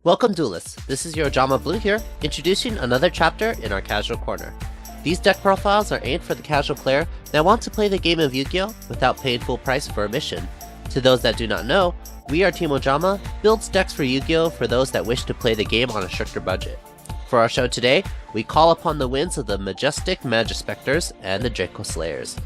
Welcome Duelists, this is your Ojama Blue here, introducing another chapter in our casual corner. These deck profiles are aimed for the casual player that want to play the game of Yu-Gi-Oh! Without paying full price for a mission. To those that do not know, WeAreTeamOjama builds decks for Yu-Gi-Oh! For those that wish to play the game on a stricter budget. For our show today, we call upon the wins of the Majespecters and the Dracoslayers.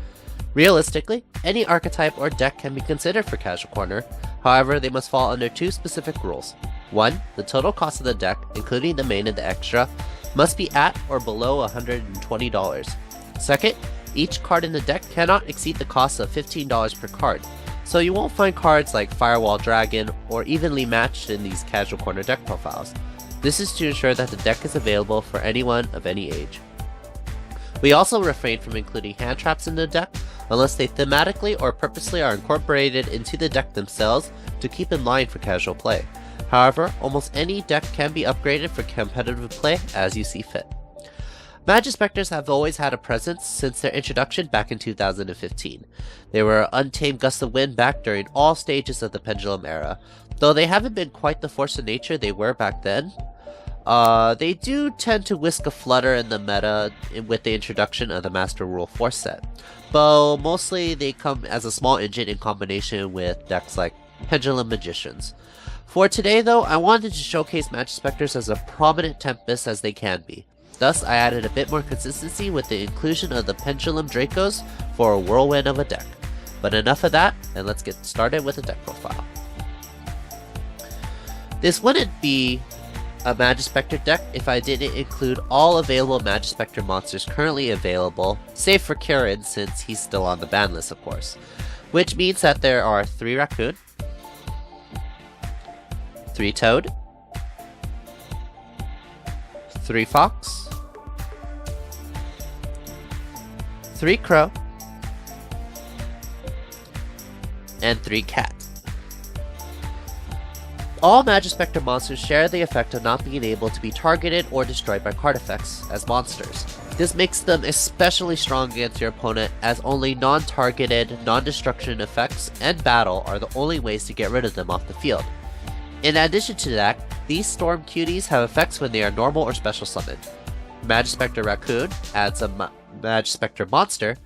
Realistically, any archetype or deck can be considered for Casual Corner, however they must fall under two specific rules. 1. The total cost of the deck, including the main and the extra, must be at or below $120. Second, each card in the deck cannot exceed the cost of $15 per card, so you won't find cards like Firewall Dragon or evenly matched in these Casual Corner deck profiles. This is to ensure that the deck is available for anyone of any age. We also refrain from including hand traps in the deck unless they thematically or purposely are incorporated into the deck themselves to keep in line for casual play. However, almost any deck can be upgraded for competitive play as you see fit. Majespecters have always had a presence since their introduction back in 2015. They were an untamed gust of wind back during all stages of the Pendulum era. Though they haven't been quite the force of nature they were back then, they do tend to whisk a flutter in the meta with the introduction of the Master Rule 4 set, but mostly they come as a small engine in combination with decks like Pendulum Magicians. For today though, I wanted to showcase Majespecters as a prominent Tempest as they can be. Thus, I added a bit more consistency with the inclusion of the Pendulum Dracos for a whirlwind of a deck. But enough of that, and let's get started with the deck profile. This wouldn't be a Majespecter deck if I didn't include all available Majespecter monsters currently available, save for Kieran since he's still on the ban list of course. Which means that there are 3 Raccoon, 3 Toad, 3 Fox, 3 Crow, and 3 Cat. All Majespecter monsters share the effect of not being able to be targeted or destroyed by card effects as monsters. This makes them especially strong against your opponent as only non-targeted, non-destruction effects and battle are the only ways to get rid of them off the field. In addition to that, these Storm Cuties have effects when they are normal or special summoned. Majespecter Raccoon adds a Majespecter monster.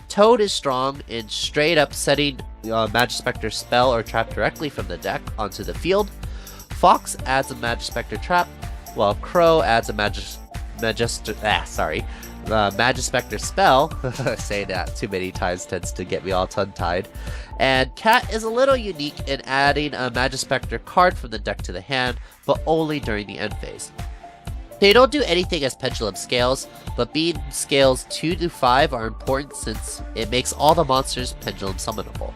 Toad is strong in straight up setting Majespecter spell or trap directly from the deck onto the field. Fox adds a Majespecter trap, while Crow adds a Majespecter spell. Saying that too many times tends to get me all tongue-tied. And Cat is a little unique in adding a Majespecter card from the deck to the hand, but only during the end phase. They don't do anything as Pendulum scales, but being scales 2 to 5 are important since it makes all the monsters Pendulum summonable.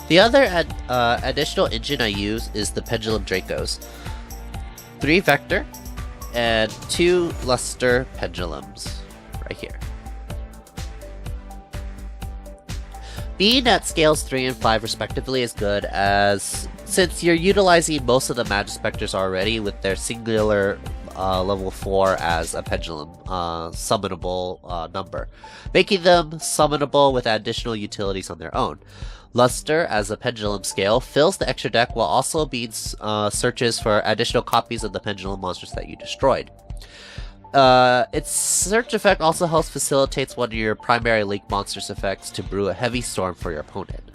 The other additional engine I use is the Pendulum Dracos. 3 Vector and 2 Luster Pendulums, right here. Being at scales 3 and 5 respectively is good as since you're utilizing most of the Majespecters already with their singular level 4 as a Pendulum summonable number, making them summonable with additional utilities on their own. Luster, as a Pendulum scale, fills the extra deck while also being searches for additional copies of the Pendulum monsters that you destroyed. Its search effect also helps facilitates one of your primary Link monsters effects to brew a heavy storm for your opponent.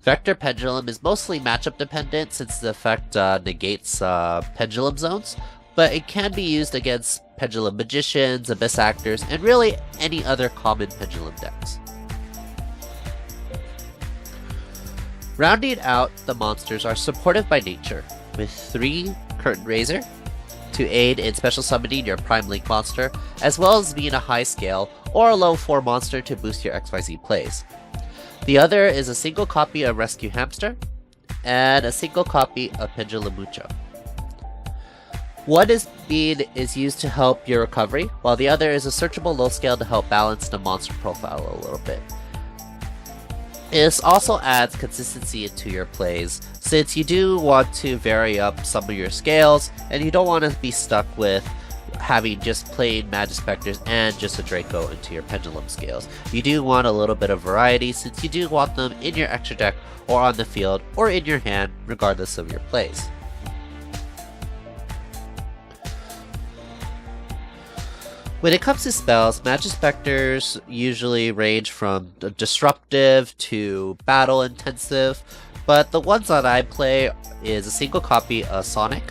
Vector Pendulum is mostly matchup dependent since the effect negates Pendulum zones, but it can be used against Pendulum Magicians, Abyss Actors, and really any other common Pendulum decks. Rounding out, the monsters are supportive by nature, with 3 Curtain Raiser to aid in special summoning your Prime Link monster, as well as being a high scale or a low 4 monster to boost your XYZ plays. The other is a single copy of Rescue Hamster, and a single copy of Pendulum Mucho. One is used to help your recovery, while the other is a searchable low scale to help balance the monster profile a little bit. This also adds consistency into your plays, since you do want to vary up some of your scales, and you don't want to be stuck with having just plain Majespecters and just a Draco into your Pendulum scales. You do want a little bit of variety, since you do want them in your extra deck or on the field or in your hand regardless of your plays. When it comes to spells, Majespecters usually range from disruptive to battle intensive, but the ones that I play is a single copy of Sonic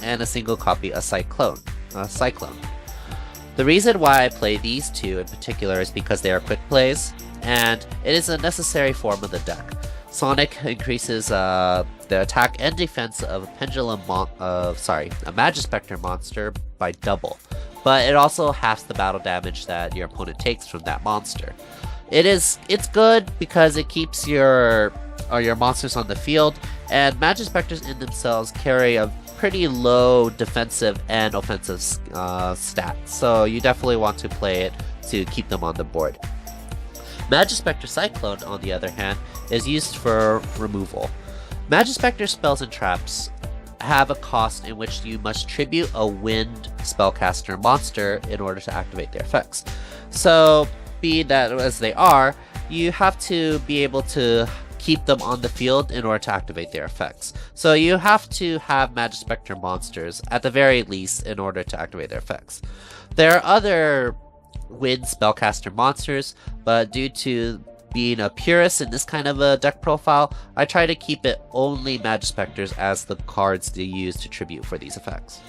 and a single copy of Cyclone. The reason why I play these two in particular is because they are quick plays, and it is a necessary form of the deck. Sonic increases the attack and defense of a Majespecter monster by double, but it also halves the battle damage that your opponent takes from that monster. It's good because it keeps your monsters on the field, and Majespecters in themselves carry a pretty low defensive and offensive stats, so you definitely want to play it to keep them on the board. Majespecter Cyclone, on the other hand, is used for removal. Majespecter spells and traps have a cost in which you must tribute a wind spellcaster monster in order to activate their effects. So, being that as they are, you have to be able to keep them on the field in order to activate their effects. So you have to have Majespecter monsters at the very least in order to activate their effects. There are other wind spellcaster monsters, but due to being a purist in this kind of a deck profile, I try to keep it only Majespecters as the cards to use to tribute for these effects.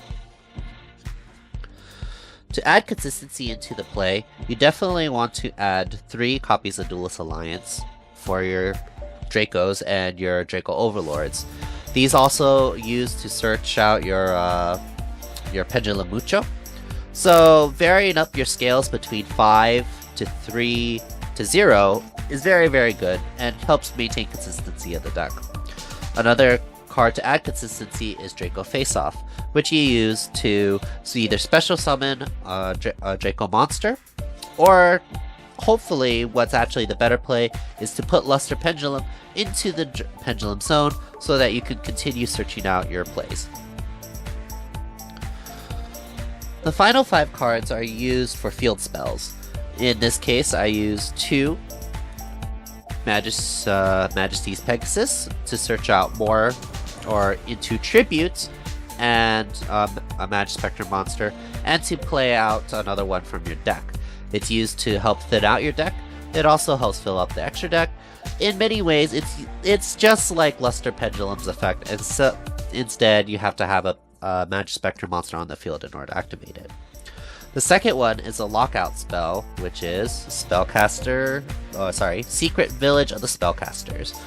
To add consistency into the play, you definitely want to add 3 copies of Duelist Alliance for your Dracos and your Draco Overlords. These also used to search out your Pendulum Mucho. So varying up your scales between 5 to 3 to 0 is very, very good and helps maintain consistency of the deck. Another card to add consistency is Draco Face Off, which you use to either special summon a Draco monster, or hopefully what's actually the better play is to put Luster Pendulum into the Pendulum zone so that you can continue searching out your plays. The final 5 cards are used for field spells. In this case, I use 2 Majesty's Pegasus to search out more or into tribute and a Majespecter monster, and to play out another one from your deck. It's used to help thin out your deck. It also helps fill up the extra deck. In many ways, it's just like Luster Pendulum's effect, and so instead you have to have a Majespecter monster on the field in order to activate it. The second one is a lockout spell, which is Secret Village of the Spellcasters.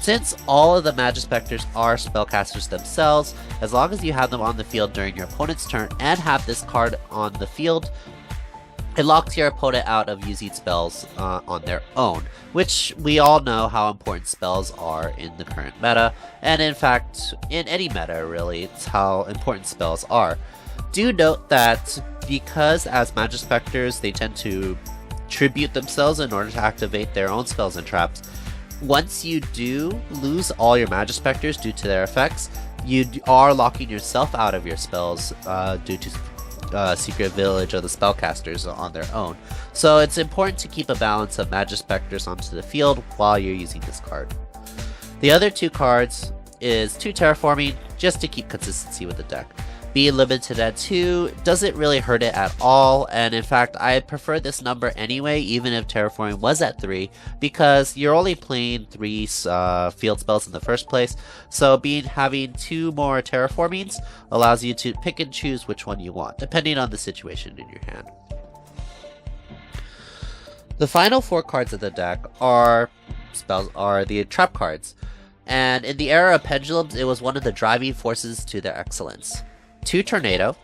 Since all of the Majespecters are spellcasters themselves, as long as you have them on the field during your opponent's turn and have this card on the field, it locks your opponent out of using spells on their own, which we all know how important spells are in the current meta, and in fact, in any meta really, it's how important spells are. Do note that because as Majespecters they tend to tribute themselves in order to activate their own spells and traps, once you do lose all your Majespecters due to their effects, you are locking yourself out of your spells due to Secret Village of the Spellcasters on their own. So it's important to keep a balance of Majespecters onto the field while you're using this card. The other 2 cards is 2 Terraforming, just to keep consistency with the deck. Being limited at 2 doesn't really hurt it at all, and in fact I prefer this number anyway, even if Terraforming was at 3, because you're only playing 3 field spells in the first place, so having 2 more Terraformings allows you to pick and choose which one you want, depending on the situation in your hand. The final 4 cards of the deck are the trap cards, and in the era of Pendulums it was one of the driving forces to their excellence. 2 Tornado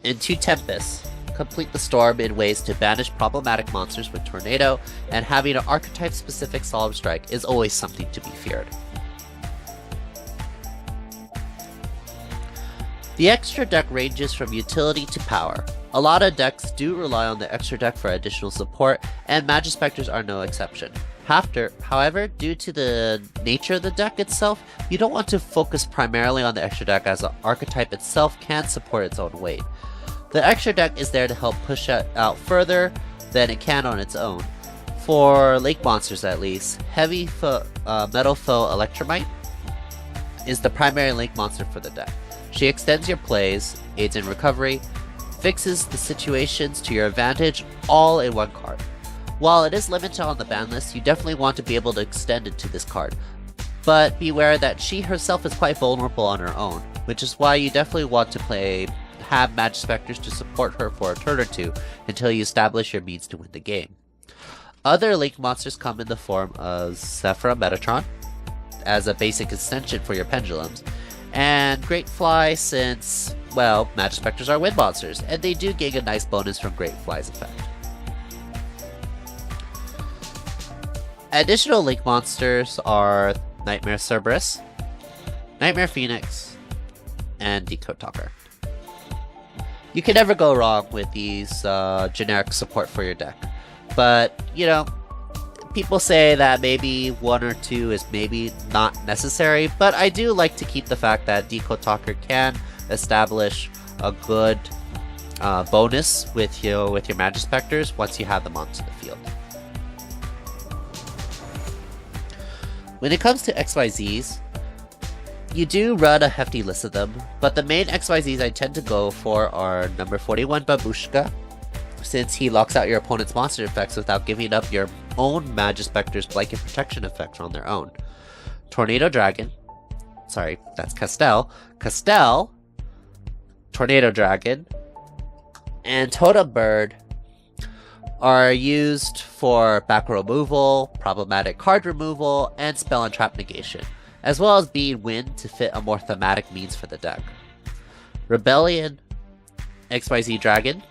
and 2 Tempest complete the storm in ways to banish problematic monsters with Tornado, and having an archetype-specific Solemn Strike is always something to be feared. The extra deck ranges from utility to power. A lot of decks do rely on the extra deck for additional support, and Majespecters are no exception. However, due to the nature of the deck itself, you don't want to focus primarily on the extra deck, as the archetype itself can support its own weight. The extra deck is there to help push it out further than it can on its own. For lake monsters at least, Heavy Metal Foe Electromite is the primary link monster for the deck. She extends your plays, aids in recovery, fixes the situations to your advantage, all in one card. While it is limited on the ban list, you definitely want to be able to extend it to this card. But beware that she herself is quite vulnerable on her own, which is why you definitely want to have Majespecters to support her for a turn or two until you establish your means to win the game. Other link monsters come in the form of Zephyra Metatron as a basic extension for your Pendulums, and Great Fly since, well, Majespecters are wind monsters, and they do gain a nice bonus from Great Fly's effect. Additional link monsters are Nightmare Cerberus, Nightmare Phoenix, and Decode Talker. You can never go wrong with these generic support for your deck, but, you know, people say that maybe one or two is maybe not necessary, but I do like to keep the fact that Decode Talker can establish a good bonus with your Majespecters once you have them onto the field. When it comes to XYZs, you do run a hefty list of them, but the main XYZs I tend to go for are number 41 Babushka, since he locks out your opponent's monster effects without giving up your own Majespecter's blanket protection effects on their own. Tornado Dragon, sorry, that's Castel, Tornado Dragon, and Totem Bird are used for back row removal, problematic card removal, and spell and trap negation, as well as being wind to fit a more thematic means for the deck. Rebellion, XYZ Dragon,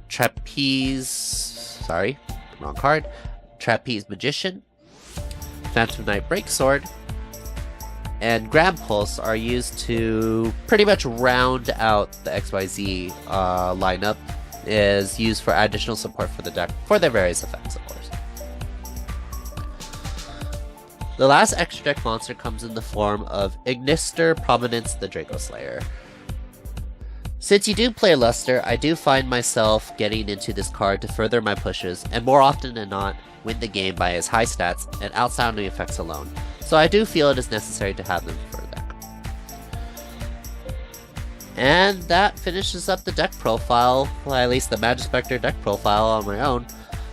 Trapeze Magician, Phantom Knight Breaksword, and Grand Pulse are used to pretty much round out the XYZ lineup, is used for additional support for the deck for their various effects, of course. The last extra deck monster comes in the form of Ignister Prominence the Dracoslayer. Since you do play Luster, I do find myself getting into this card to further my pushes, and more often than not, win the game by his high stats and outsounding effects alone, so I do feel it is necessary to have them for the deck. And that finishes up the deck profile, well, at least the Majespecter deck profile on my own.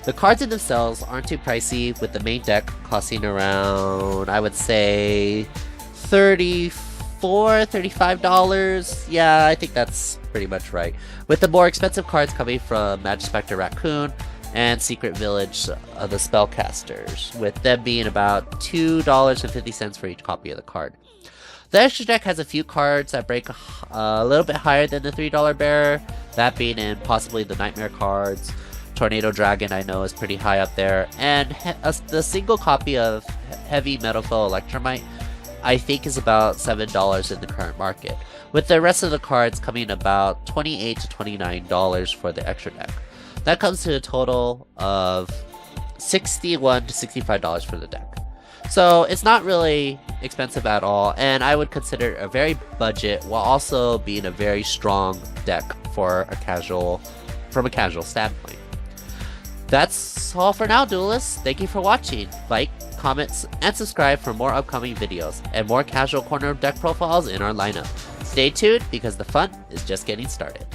The cards in themselves aren't too pricey, with the main deck costing around, I would say, $35. Yeah, I think that's pretty much right. With the more expensive cards coming from Majespecter Raccoon and Secret Village of the Spellcasters, with them being about $2.50 for each copy of the card. The extra deck has a few cards that break a little bit higher than the $3 bearer, that being in possibly the Nightmare cards. Tornado Dragon I know is pretty high up there, and the single copy of Heavy Metal Foe Electromite I think is about $7 in the current market, with the rest of the cards coming about $28 to $29 for the extra deck. That comes to a total of $61 to $65 for the deck. So it's not really expensive at all, and I would consider it a very budget while also being a very strong deck for from a casual standpoint. That's all for now, duelists. Thank you for watching. Like, comment, and subscribe for more upcoming videos and more Casual Corner deck profiles in our lineup. Stay tuned because the fun is just getting started.